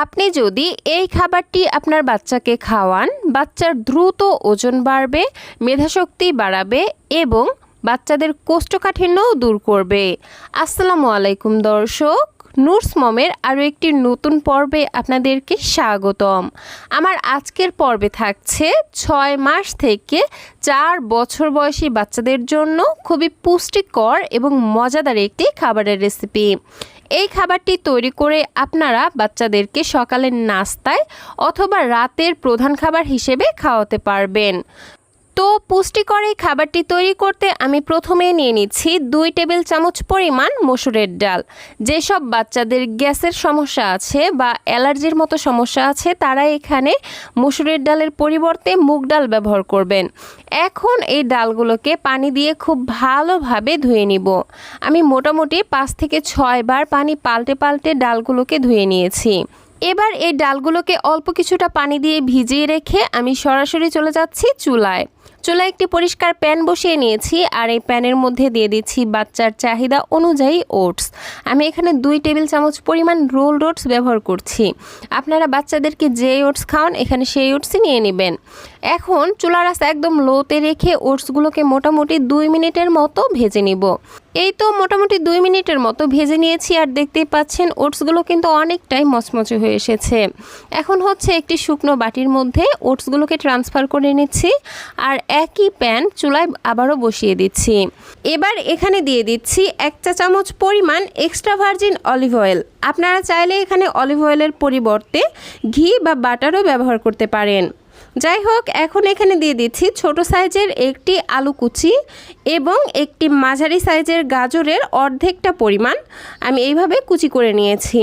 আপনি যদি এই খাবারটি আপনার বাচ্চাকে খাওয়ান, বাচ্চার দ্রুত ওজন বাড়বে, মেধাশক্তি বাড়াবে এবং বাচ্চাদের কোষ্ঠকাঠিন্যও দূর করবে। আসসালামু আলাইকুম দর্শক, নুরস মমের আরও একটি নতুন পর্বে আপনাদেরকে স্বাগতম। আমার আজকের পর্বে থাকছে 6 মাস থেকে 4 বছর বয়সী বাচ্চাদের জন্য খুবই পুষ্টিকর এবং মজাদার একটি খাবারের রেসিপি। এই খাবারটি তৈরি করে আপনারা বাচ্চাদেরকে সকালের নাস্তায় অথবা রাতের প্রধান খাবার হিসেবে খাওয়াতে পারবেন। তো পুষ্টিকর এই খাবারটি তৈরি করতে আমি প্রথমে নিয়ে নিচ্ছি 2 টেবিল চামচ পরিমাণ মসুরের ডাল। যেসব বাচ্চাদের গ্যাসের সমস্যা আছে বা অ্যালার্জির মতো সমস্যা আছে তারা এখানে মসুরের ডালের পরিবর্তে মুগ ডাল ব্যবহার করবেন। এখন এই ডালগুলোকে পানি দিয়ে খুব ভালোভাবে ধুয়ে নিব। আমি মোটামুটি 5 থেকে 6 বার পানি পাল্টে পাল্টে ডালগুলোকে ধুয়ে নিয়েছি। এবার এই ডালগুলোকে অল্প কিছুটা পানি দিয়ে ভিজিয়ে রেখে আমি সরাসরি চলে যাচ্ছি চুলায় একটি পরিষ্কার প্যান বসিয়ে নিয়েছি আর এই প্যানের মধ্যে দিয়ে দিচ্ছি বাচ্চার চাহিদা অনুযায়ী ওটস। আমি এখানে 2 টেবিল চামচ পরিমাণ রোলড ওটস ব্যবহার করছি। আপনারা বাচ্চাদেরকে যে ওটস খাওয়ান এখানে সেই ওটসই নিয়ে নেবেন। এখন চুলার আঁচ একদম লোতে রেখে ওটসগুলোকে মোটামুটি 2 মিনিটের মতো ভেজে নিব। এই তো মোটামুটি 2 মিনিটের মতো ভেজে নিয়েছি আর দেখতেই পাচ্ছেন ওটসগুলো কিন্তু অনেকটাই মচমচে হয়ে এসেছে। এখন হচ্ছে একটি শুকনো বাটির মধ্যে ওটসগুলোকে ট্রান্সফার করে নিচ্ছি আর একই প্যান চুলায় আবারও বসিয়ে দিচ্ছি। এবার এখানে দিয়ে দিচ্ছি 1 চা চামচ পরিমাণ এক্সট্রা ভার্জিন অলিভ অয়েল। আপনারা চাইলে এখানে অলিভ অয়েলের পরিবর্তে ঘি বা বাটারও ব্যবহার করতে পারেন। যাই হোক, এখন এখানে দিয়ে দিচ্ছি ছোট সাইজের একটি আলু কুচি এবং একটি মাঝারি সাইজের গাজরের অর্ধেকটা পরিমাণ আমি এইভাবে কুচি করে নিয়েছি।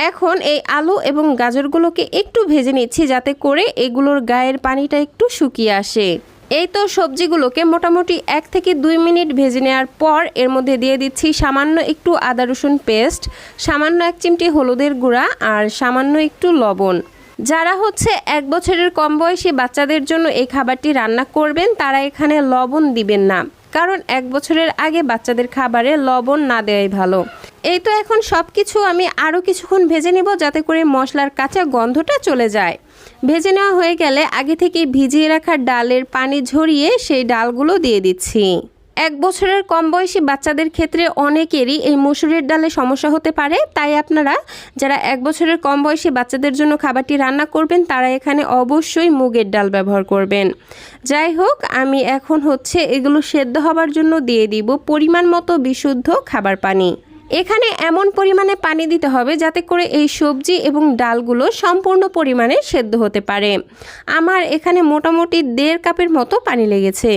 এখন এই আলু এবং গাজরগুলোকে একটু ভেজে নিচ্ছি যাতে করে এগুলোর গায়ের পানিটা একটু শুকিয়ে আসে। এই তো সবজিগুলোকে মোটামুটি 1 থেকে 2 মিনিট ভেজে নেওয়ার পর এর মধ্যে দিয়ে দিচ্ছি সামান্য একটু আদা রসুন পেস্ট, সামান্য 1 চিমটি হলুদের গুঁড়া আর সামান্য একটু লবণ। যারা হচ্ছে 1 বছরের কম বয়সী বাচ্চাদের জন্য এই খাবারটি রান্না করবেন তারা এখানে লবণ দিবেন না, কারণ 1 বছরের আগে বাচ্চাদের খাবারে লবণ না দেওয়াই ভালো। এই তো এখন সব কিছু আমি আরও কিছুক্ষণ ভেজে নেব যাতে করে মশলার কাঁচা গন্ধটা চলে যায়। ভেজে নেওয়া হয়ে গেলে আগে থেকে ভিজিয়ে রাখা ডালের পানি ঝরিয়ে সেই ডালগুলো দিয়ে দিচ্ছি। 1 বছরের কম বয়সী বাচ্চাদের ক্ষেত্রে অনেকেরই এই মসুরের ডালে সমস্যা হতে পারে, তাই আপনারা যারা 1 বছরের কম বয়সী বাচ্চাদের জন্য খাবারটি রান্না করবেন তারা এখানে অবশ্যই মুগের ডাল ব্যবহার করবেন। যাই হোক, আমি এখন হচ্ছে এগুলো সেদ্ধ হবার জন্য দিয়ে দিব পরিমাণ মতো বিশুদ্ধ খাবার পানি। এখানে এমন পরিমাণে পানি দিতে হবে যাতে করে এই সবজি এবং ডালগুলো সম্পূর্ণ পরিমাণে সেদ্ধ হতে পারে। আমার এখানে মোটামুটি 1.5 কাপের মতো পানি লেগেছে।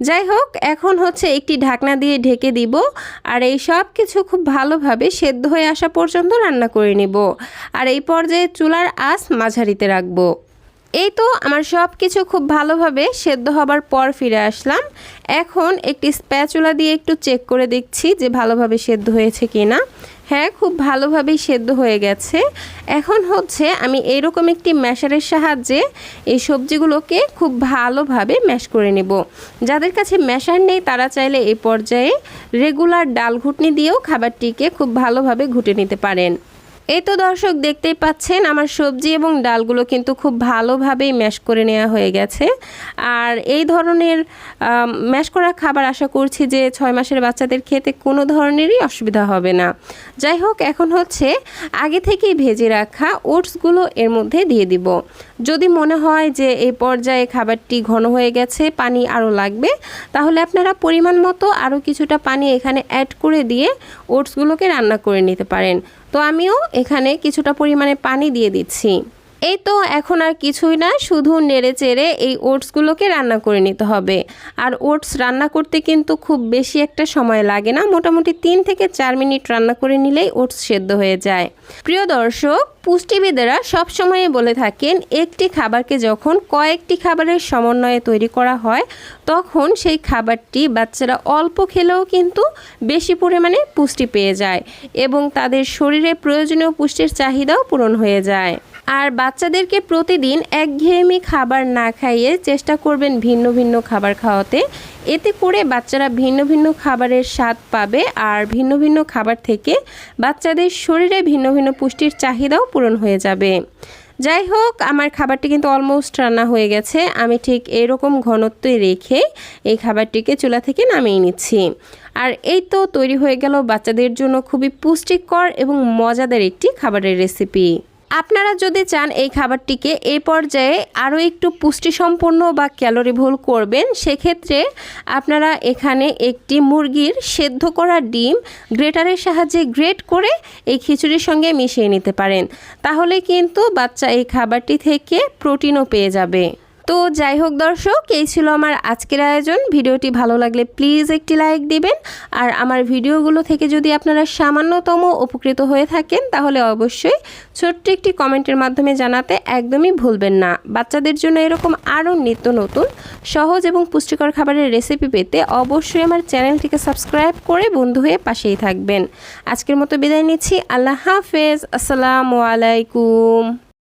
যাই হোক, এখন হচ্ছে একটি ঢাকনা দিয়ে ঢেকে দিব আর এই সব কিছু খুব ভালোভাবে সেদ্ধ হয়ে আসা পর্যন্ত রান্না করে নিব। আর এই পর্যায়ে চুলার আঁচ মাঝারিতে রাখবো। এই তো আমার সব কিছু খুব ভালোভাবে সেদ্ধ হবার পর ফিরে আসলাম। এখন একটি স্প্যাচুলা দিয়ে একটু চেক করে দেখছি যে ভালোভাবে সেদ্ধ হয়েছে কিনা। হ্যাঁ, খুব ভালোভাবেই সেদ্ধ হয়ে গেছে। এখন হচ্ছে আমি এইরকম একটি ম্যাশারের সাহায্যে এই সবজিগুলোকে খুব ভালোভাবে ম্যাশ করে নেব। যাদের কাছে ম্যাশার নেই তারা চাইলে এই পর্যায়ে রেগুলার ডাল ঘুটনি দিয়েও খাবারটিকে খুব ভালোভাবে ঘুটে নিতে পারেন। এই তো দর্শক, দেখতেই পাচ্ছেন আমার সবজি এবং ডালগুলো কিন্তু খুব ভালোভাবেই ম্যাশ করে নেওয়া হয়ে গেছে। আর এই ধরনের ম্যাশ করা খাবার আশা করছি যে 6 মাসের বাচ্চাদের খেতে কোনো ধরনেরই অসুবিধা হবে না। যাই হোক, এখন হচ্ছে আগে থেকেই ভেজে রাখা ওটসগুলো এর মধ্যে দিয়ে দিব। যদি মনে হয় যে এই পর্যায়ে খাবারটি ঘন হয়ে গেছে, পানি আরও লাগবে, তাহলে আপনারা পরিমাণ মতো আরও কিছুটা পানি এখানে অ্যাড করে দিয়ে ওটসগুলোকে রান্না করে নিতে পারেন। তো আমিও এখানে কিছুটা পরিমাণে পানি দিয়ে দিচ্ছি। এই তো এখন আর কিছুই না, শুধু নেড়ে চেড়ে এই ওটসগুলোকে রান্না করে নিতে হবে। আর ওটস রান্না করতে কিন্তু খুব বেশি একটা সময় লাগে না, মোটামুটি 3 থেকে 4 মিনিট রান্না করে নিলেই ওটস সেদ্ধ হয়ে যায়। প্রিয় দর্শক, পুষ্টিবিদেরা সবসময় বলে থাকেন একটি খাবারকে যখন কয়েকটি খাবারের সমন্বয়ে তৈরি করা হয় তখন সেই খাবারটি বাচ্চারা অল্প খেলেও কিন্তু বেশি পরিমাণে পুষ্টি পেয়ে যায় এবং তাদের শরীরে প্রয়োজনীয় পুষ্টির চাহিদাও পূরণ হয়ে যায়। আর বাচ্চাদেরকে প্রতিদিন একঘেয়েমি খাবার না খাইয়ে চেষ্টা করবেন ভিন্ন ভিন্ন খাবার খাওয়াতে। এতে করে বাচ্চারা ভিন্ন ভিন্ন খাবারের স্বাদ পাবে আর ভিন্ন ভিন্ন খাবার থেকে বাচ্চাদের শরীরে ভিন্ন ভিন্ন পুষ্টির চাহিদাও পূরণ হয়ে যাবে। যাই হোক, আমার খাবারটি কিন্তু অলমোস্ট রান্না হয়ে গেছে। আমি ঠিক এরকম ঘনত্বে রেখে এই খাবারটিকে চুলা থেকে নামিয়ে নিচ্ছি। আর এই তো তৈরি হয়ে গেল বাচ্চাদের জন্য খুবই পুষ্টিকর এবং মজাদার একটি খাবারের রেসিপি। আপনারা যদি চান এই খাবারটিকে এই পর্যায়ে আরও একটু পুষ্টিসম্পন্ন বা ক্যালোরিফুল করবেন, সেক্ষেত্রে আপনারা এখানে একটি মুরগির সেদ্ধ করা ডিম গ্রেটারের সাহায্যে গ্রেট করে এই খিচুড়ির সঙ্গে মিশিয়ে নিতে পারেন। তাহলে কিন্তু বাচ্চা এই খাবারটি থেকে প্রোটিনও পেয়ে যাবে। তো যাই হোক দর্শক, এই ছিল আমার আজকের আয়োজন। ভিডিওটি ভালো লাগলে প্লিজ একটি লাইক দিবেন। আর আমার ভিডিওগুলো থেকে যদি আপনারা সামান্যতম উপকৃত হয়ে থাকেন তাহলে অবশ্যই ছোট্ট একটি কমেন্টের মাধ্যমে জানাতে একদমই ভুলবেন না। বাচ্চাদের জন্য এরকম আরও নিত্য নতুন সহজ এবং পুষ্টিকর খাবারের রেসিপি পেতে অবশ্যই আমার চ্যানেলটিকে সাবস্ক্রাইব করে বন্ধু হয়ে পাশেই থাকবেন। আজকের মতো বিদায় নিচ্ছি। আল্লাহ হাফেজ। আসসালামু আলাইকুম।